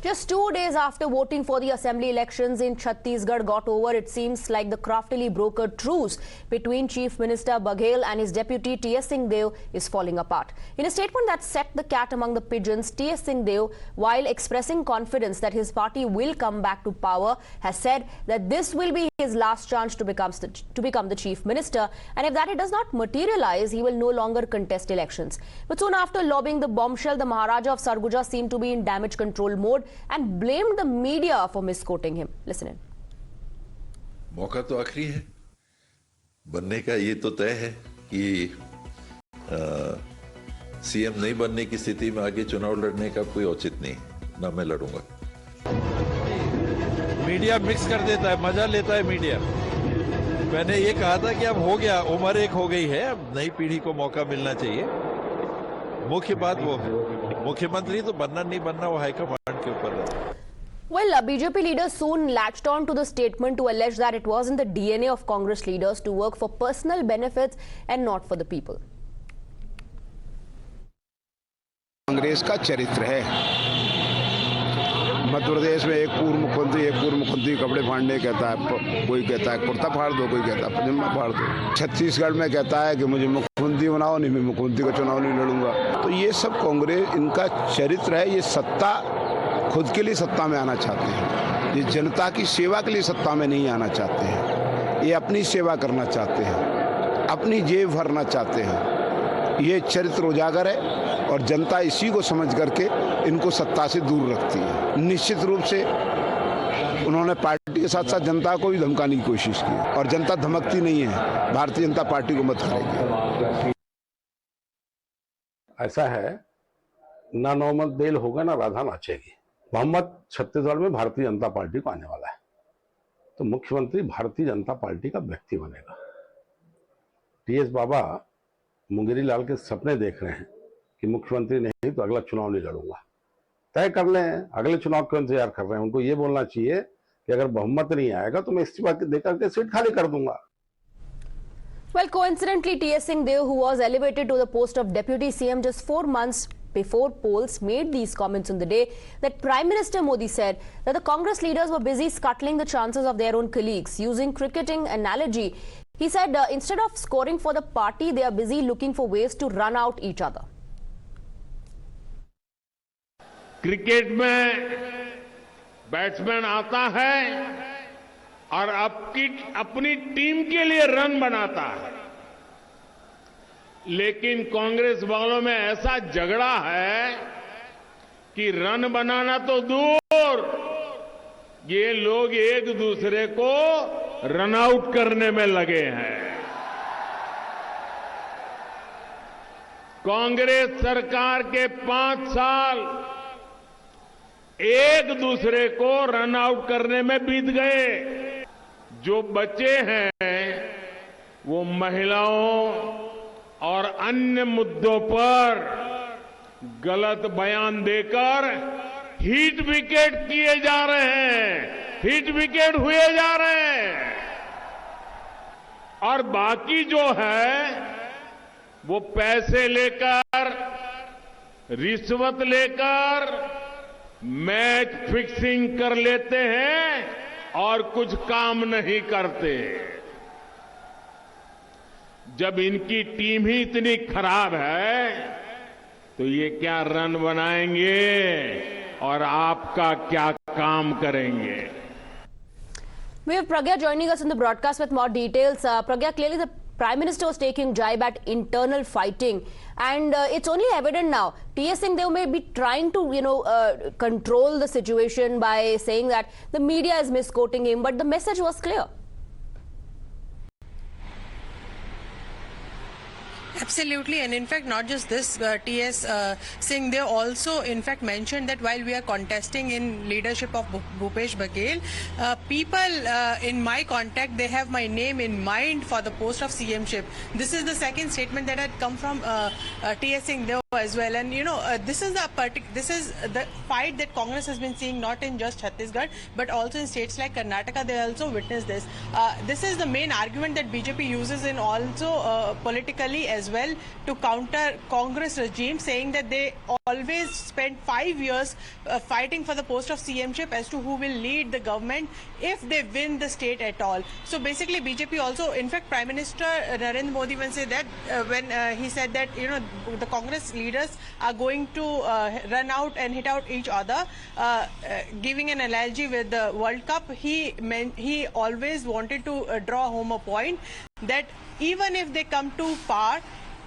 Just 2 days after voting for the assembly elections in Chhattisgarh got over, it seems like the craftily brokered truce between Chief Minister Baghel and his deputy T.S. Singh Deo is falling apart. In a statement that set the cat among the pigeons, T.S. Singh Deo, while expressing confidence that his party will come back to power, has said that this will be his last chance to become the chief minister, and if that it does not materialize, he will no longer contest elections. But soon after lobbying the bombshell, the Maharaja of Sarguja seemed to be in damage control mode and blamed the media for misquoting him. Listen in. मौका तो आखिरी है बनने का, ये तो तय है कि सीएम नहीं बनने की स्थिति में आगे चुनाव लड़ने का कोई औचित्य नहीं, ना मैं लड़ूंगा। मीडिया मिक्स कर देता है, मजा लेता है मीडिया। मैंने ये कहा था कि अब हो गया, उम्र एक हो गई है, अब नई पीढ़ी को मौका मिलना चाहिए। मुख्य बात वो है, मुख्यमंत्री तो बनना नहीं बनना वो हाईकमांड के ऊपर है। Well, BJP leaders soon latched on to the statement to allege that it was in the DNA of Congress leaders to work for personal benefits and not for the people. Congress का चरित्र है। मध्य प्रदेश में एक पूर्व मुख्यमंत्री कपड़े फाड़ने कहता है, कोई कहता है कुर्ता फाड़ दो, कोई कहता है पजामा फाड़ दो। छत्तीसगढ़ में कहता है कि मुझे मुख्यमंत्री बनाओ, नहीं मैं मुख्यमंत्री का चुनाव नहीं लड़ूंगा। तो ये सब कांग्रेस, इनका चरित्र है। ये सत्ता, खुद के लिए सत्ता में आना चाहते हैं, ये जनता की सेवा के लिए सत्ता में नहीं आना चाहते हैं। ये अपनी सेवा करना चाहते हैं, अपनी जेब भरना चाहते हैं। ये चरित्र उजागर है और जनता इसी को समझ करके इनको सत्ता से दूर रखती है। निश्चित रूप से उन्होंने पार्टी के साथ साथ जनता को भी धमकाने की कोशिश की और जनता धमकती नहीं है, भारतीय जनता पार्टी को मत करेगी। ऐसा है, ना नौमत बेल होगा ना राधा नाचेगी। मोहम्मद छत्तीसगढ़ में भारतीय जनता पार्टी को आने वाला है, तो मुख्यमंत्री भारतीय जनता पार्टी का व्यक्ति बनेगा। टीएस बाबा मुंगेरी लाल के सपने देख रहे हैं कि मुख्यमंत्री नहीं तो अगला चुनाव नहीं लड़ूंगा। तय कर लें, अगले चुनाव क्यों इंतजार कर रहे हैं? उनको ये बोलना चाहिए कि अगर बहुमत नहीं आएगा तो मैं इस्तीफा देकर के सीट खाली कर दूंगा। Well, coincidentally, T.S. Singh Deo, who was elevated to the post of deputy CM just 4 months before polls made these comments on the day that Prime Minister Modi said that the Congress leaders were busy scuttling the chances of their own colleagues. Using cricketing analogy, he said instead of scoring for the party, they are busy looking for ways to run out each other. Cricket में batsman आता है और अपनी team के लिए run बनाता है, लेकिन कांग्रेस वालों में ऐसा झगड़ा है कि रन बनाना तो दूर, ये लोग एक दूसरे को रन आउट करने में लगे हैं। कांग्रेस सरकार के 5 साल एक दूसरे को रन आउट करने में बीत गए। जो बचे हैं वो महिलाओं और अन्य मुद्दों पर गलत बयान देकर हिट विकेट किए जा रहे हैं, हिट विकेट हुए जा रहे हैं। और बाकी जो है वो पैसे लेकर, रिश्वत लेकर मैच फिक्सिंग कर लेते हैं और कुछ काम नहीं करते। जब इनकी टीम ही इतनी खराब है तो ये क्या रन बनाएंगे और आपका क्या काम करेंगे? We have Pragya joining us in the broadcast with more details. Pragya, clearly the Prime Minister was taking jibe at internal fighting, and it's only evident now. T.S. Singh Deo may be trying to, control the situation by saying that the media is misquoting him, but the message was clear. Absolutely, and in fact not just this, T.S. Singh Deo also in fact mentioned that while we are contesting in leadership of Bhupesh Baghel, people in my contact, they have my name in mind for the post of CM-ship. This is the second statement that had come from T.S. Singh Deo as well, and this is the fight that Congress has been seeing not in just Chhattisgarh but also in states like Karnataka. They also witnessed this. This is the main argument that BJP uses in also politically as well to counter Congress regime, saying that they always spent 5 years fighting for the post of CMship as to who will lead the government if they win the state at all. So basically BJP also, in fact Prime Minister Narendra Modi once said that when he said that the Congress leaders are going to run out and hit out each other, giving an analogy with the World Cup, he always wanted to draw home a point that even if they come too far,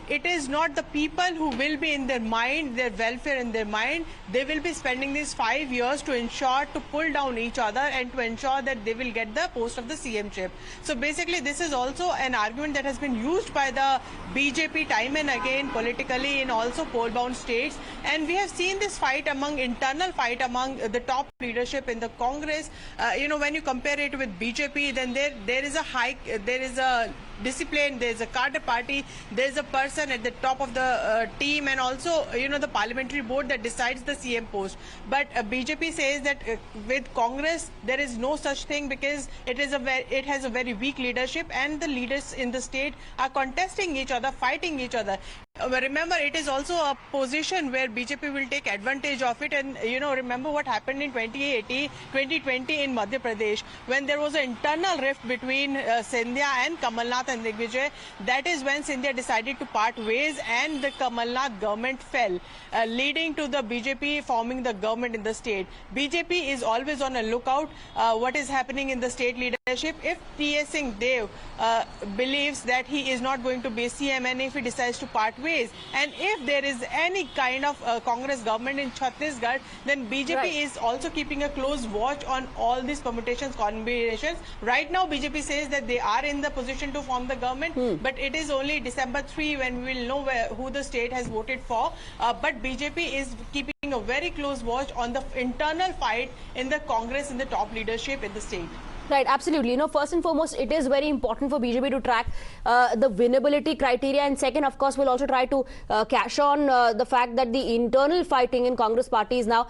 it is not the people who will be in their mind, their welfare in their mind. They will be spending these 5 years to ensure to pull down each other and to ensure that they will get the post of the CMship. So basically this is also an argument that has been used by the BJP time and again politically in also poll-bound states. And we have seen this internal fight among the top leadership in the Congress. When you compare it with BJP, then there is a discipline, there is a cadre party, there is a person at the top of the team, and also the parliamentary board that decides the CM post. But BJP says that with Congress there is no such thing because it has a very weak leadership and the leaders in the state are contesting each other, fighting each other. Remember, it is also a position where BJP will take advantage of it. And remember what happened in 2020 in Madhya Pradesh when there was an internal rift between Sindhya and Kamalnath and Digvijay. That is when Sindhya decided to part ways and the Kamalnath government fell, leading to the BJP forming the government in the state. BJP is always on a lookout what is happening in the state leadership. If T.S. Singh Deo believes that he is not going to be CM and if he decides to part ways, and if there is any kind of Congress government in Chhattisgarh, then BJP is also keeping a close watch on all these permutations, combinations. Right now BJP says that they are in the position to form the government, but it is only December 3 when we will know who the state has voted for. But BJP is keeping a very close watch on the internal fight in the Congress, in the top leadership in the state. Right, absolutely. First and foremost, it is very important for BJP to track the winnability criteria, and second, of course, we'll also try to cash on the fact that the internal fighting in Congress party is now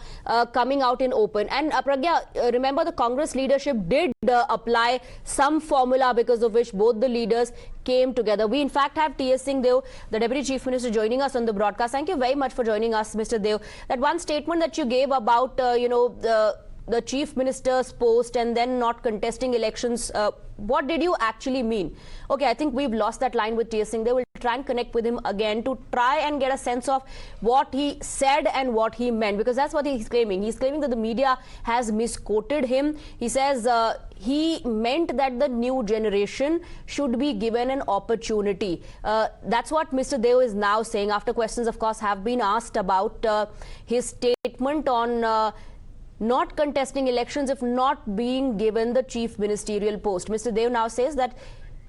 coming out in open. And Pragya, remember the Congress leadership did apply some formula because of which both the leaders came together. We in fact have T.S. Singh Deo, the Deputy Chief Minister, joining us on the broadcast. Thank you very much for joining us, Mr. Deo. That one statement that you gave about, the Chief Minister's post and then not contesting elections, what did you actually mean? Okay, I think we've lost that line with T.S. Singh. They will try and connect with him again to try and get a sense of what he said and what he meant, because that's what he's claiming. He's claiming that the media has misquoted him. He says he meant that the new generation should be given an opportunity. That's what Mr. Deo is now saying after questions, of course, have been asked about his statement on not contesting elections if not being given the chief ministerial post. Mr. Deo now says that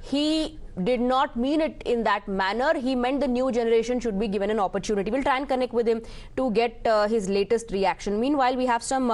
he did not mean it in that manner. He meant the new generation should be given an opportunity. We'll try and connect with him to get his latest reaction. Meanwhile, we have some